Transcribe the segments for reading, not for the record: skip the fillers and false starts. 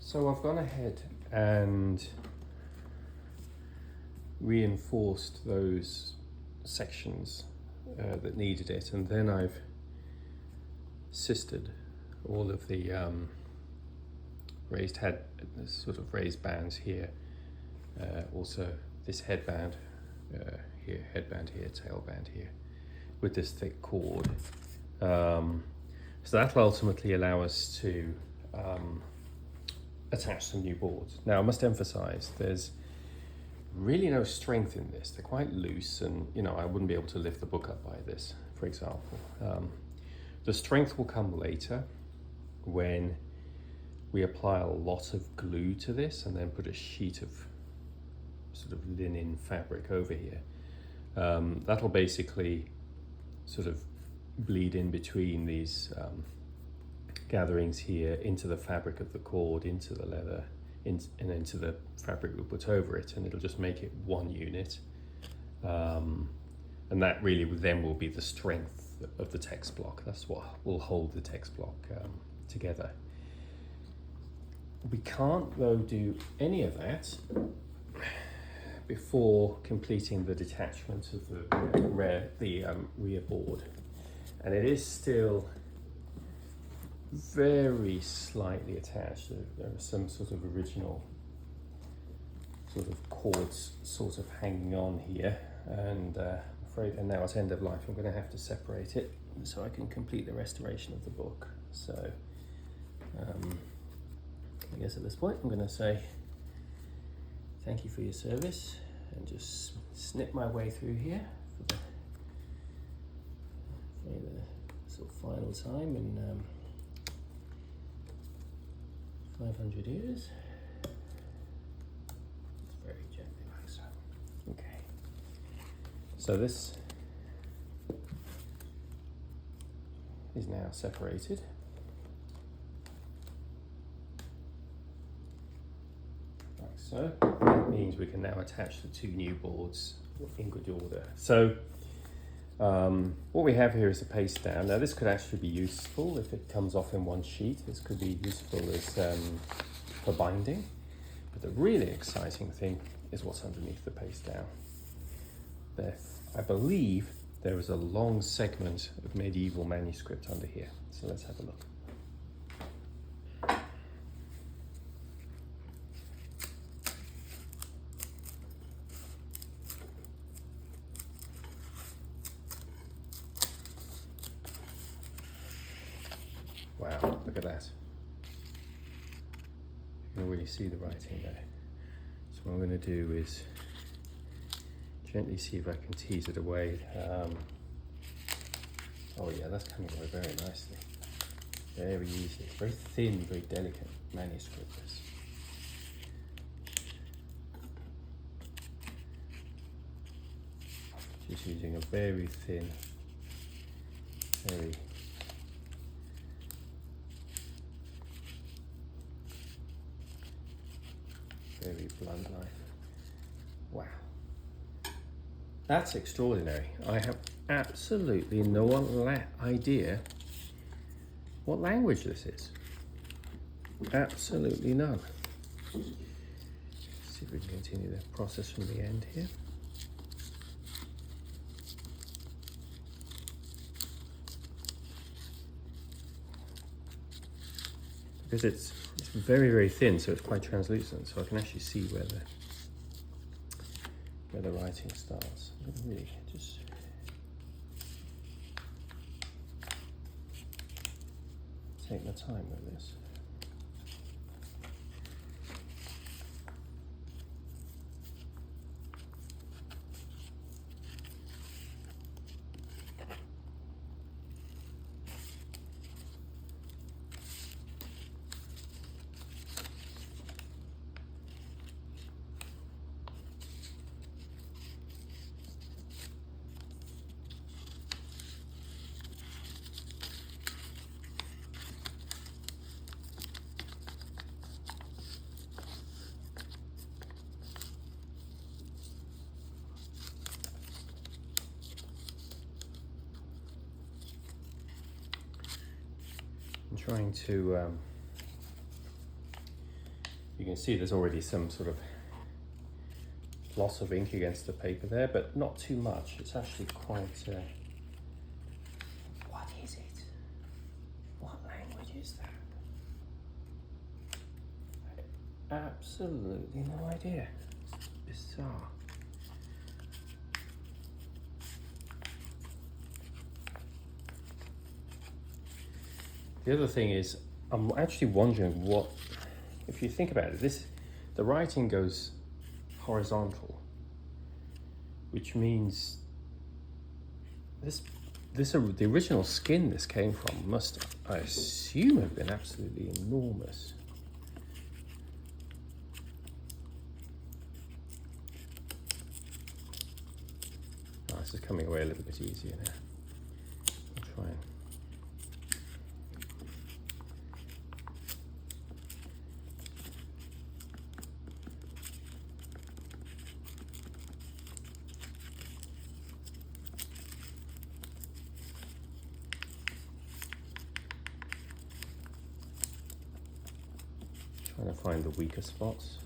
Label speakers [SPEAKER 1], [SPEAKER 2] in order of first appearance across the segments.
[SPEAKER 1] So I've gone ahead and reinforced those sections that needed it, and then I've sistered all of the raised raised bands here, also this headband here, tailband here, with this thick cord. So that'll ultimately allow us to attach some new boards. Now I must emphasize there's really no strength in this. They're quite loose, and I wouldn't be able to lift the book up by this, for example. The strength will come later when we apply a lot of glue to this and then put a sheet of sort of linen fabric over here. That'll basically sort of bleed in between these gatherings here into the fabric of the cord, into the leather, and into the fabric we put over it, and it'll just make it one unit. And that really then will be the strength of the text block. That's what will hold the text block together. We can't though do any of that before completing the detachment of the rear board, and it is still very slightly attached. There are some sort of original sort of cords sort of hanging on here, and I'm afraid they're now at end of life. I'm going to have to separate it so I can complete the restoration of the book. So I guess at this point I'm going to say thank you for your service and just snip my way through here for the sort of final time in 500 years. It's very gently like so. Okay. So this is now separated. Like so. That means we can now attach the two new boards in good order. So what we have here is a paste down. Now this could actually be useful if it comes off in one sheet. This could be useful as for binding. But the really exciting thing is what's underneath the paste down. There, I believe there is a long segment of medieval manuscript under here. So let's have a look. Wow, look at that. You can really see the writing there. So what I'm going to do is gently see if I can tease it away. Oh yeah, that's coming away very nicely. Very easy. It's very thin, very delicate manuscript. This. Just using a very thin, very blunt knife. Wow. That's extraordinary. I have absolutely no idea what language this is. Absolutely none. Let's see if we can continue the process from the end here. Because it's very, very thin, so it's quite translucent, so I can actually see where the writing starts. I'm going to really just take my time with this. I'm trying to You can see there's already some sort of loss of ink against the paper there, but not too much. It's actually quite... what is it? What language is that? Absolutely no idea. It's bizarre. The other thing is, I'm actually wondering what, if you think about it, the writing goes horizontal, which means the original skin this came from must, I assume, have been absolutely enormous. Oh, this is coming away a little bit easier now. I'll try and... trying to find the weaker spots.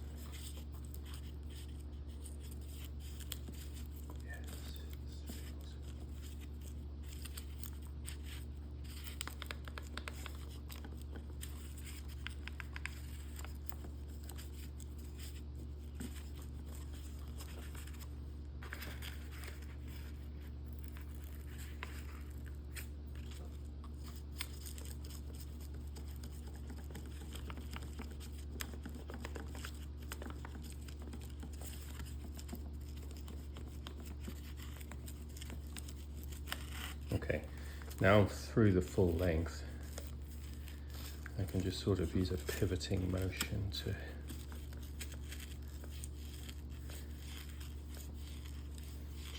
[SPEAKER 1] Okay, now through the full length, I can just sort of use a pivoting motion to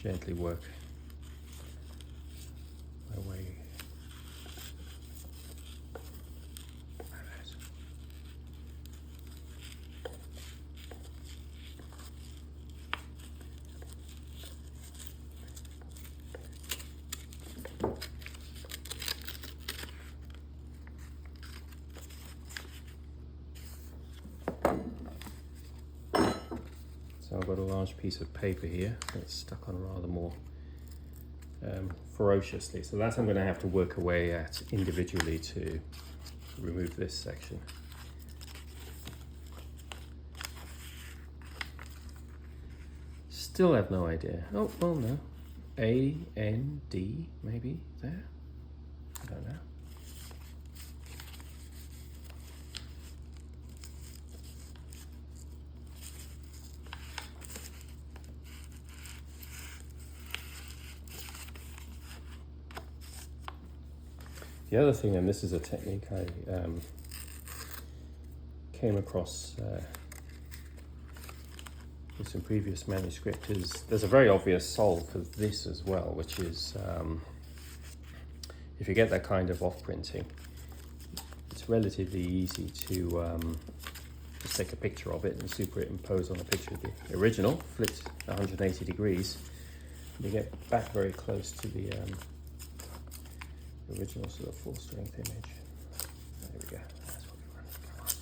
[SPEAKER 1] gently work my way like that. So I've got a large piece of paper here that's stuck on rather more ferociously. So that I'm going to have to work away at individually to remove this section. Still have no idea. Oh, well, no. A, N, D, maybe there? I don't know. The other thing, and this is a technique I came across with some previous manuscript, is there's a very obvious solve for this as well, which is if you get that kind of off-printing, it's relatively easy to just take a picture of it and superimpose on a picture of the original, flipped 180 degrees, and you get back very close to the original sort of full strength image. There we go. That's what we want. Come on.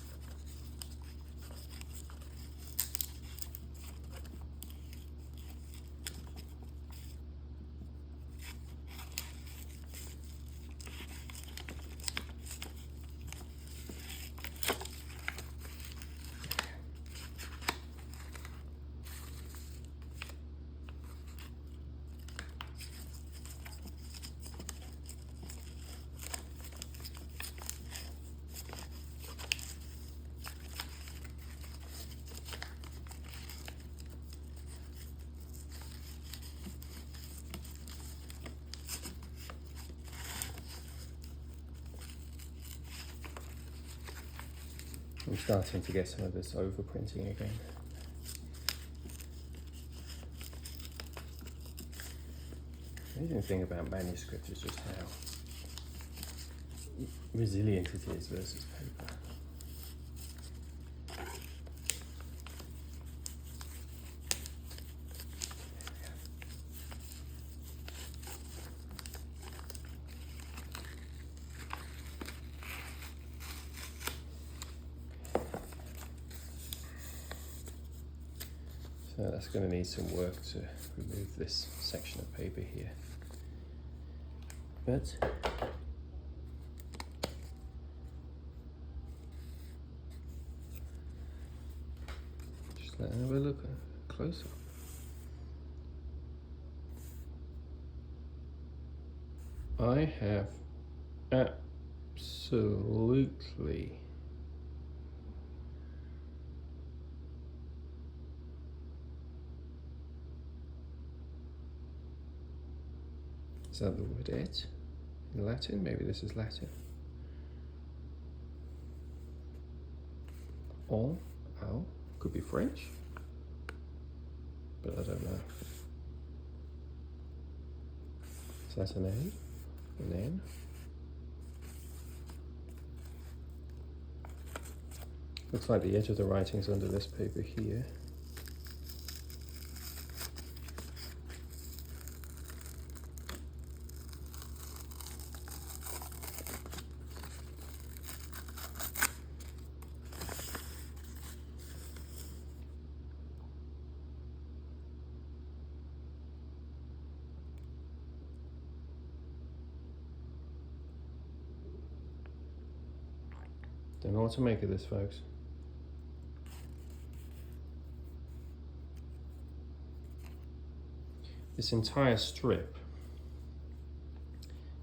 [SPEAKER 1] I'm starting to get some of this overprinting again. The amazing thing about manuscript is just how resilient it is versus paper. That's going to need some work to remove this section of paper here. But just let's have a look close up. I have absolutely is that the word it in Latin? Maybe this is Latin. Oh, could be French, but I don't know. Is that an A? An N? Looks like the edge of the writing's under this paper here. Don't know what to make of this, folks. This entire strip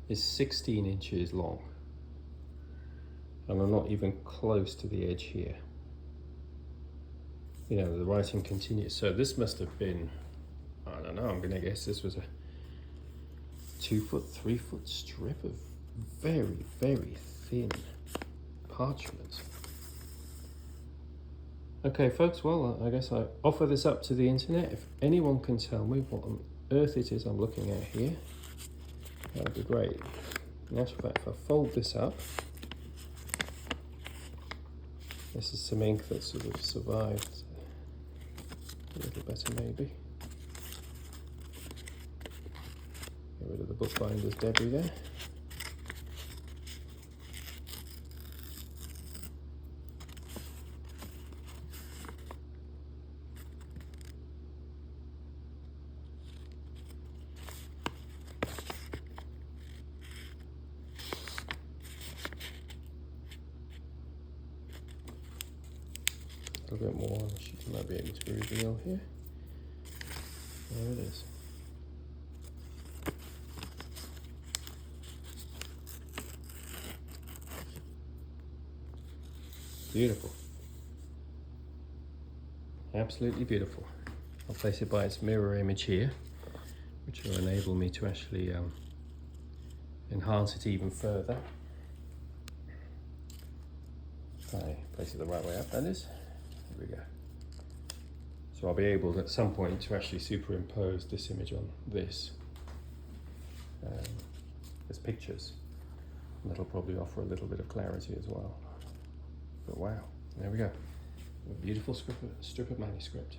[SPEAKER 1] is 16 inches long, and I'm not even close to the edge here. You know, the writing continues. So this must have been, I don't know, I'm gonna guess this was a 2 foot, 3 foot strip of very, very thin parchment. Okay, folks, well, I guess I offer this up to the internet. If anyone can tell me what on earth it is I'm looking at here, that would be great. In actual fact, if I fold this up, this is some ink that sort of survived a little better maybe. Get rid of the bookbinder's debris there. A little bit more sheet I might be able to reveal here. There it is. Beautiful. Absolutely beautiful. I'll place it by its mirror image here, which will enable me to actually enhance it even further. If I place it the right way up, that is. There we go. So I'll be able at some point to actually superimpose this image on this as pictures. And that'll probably offer a little bit of clarity as well. But wow, there we go. A beautiful strip of manuscript.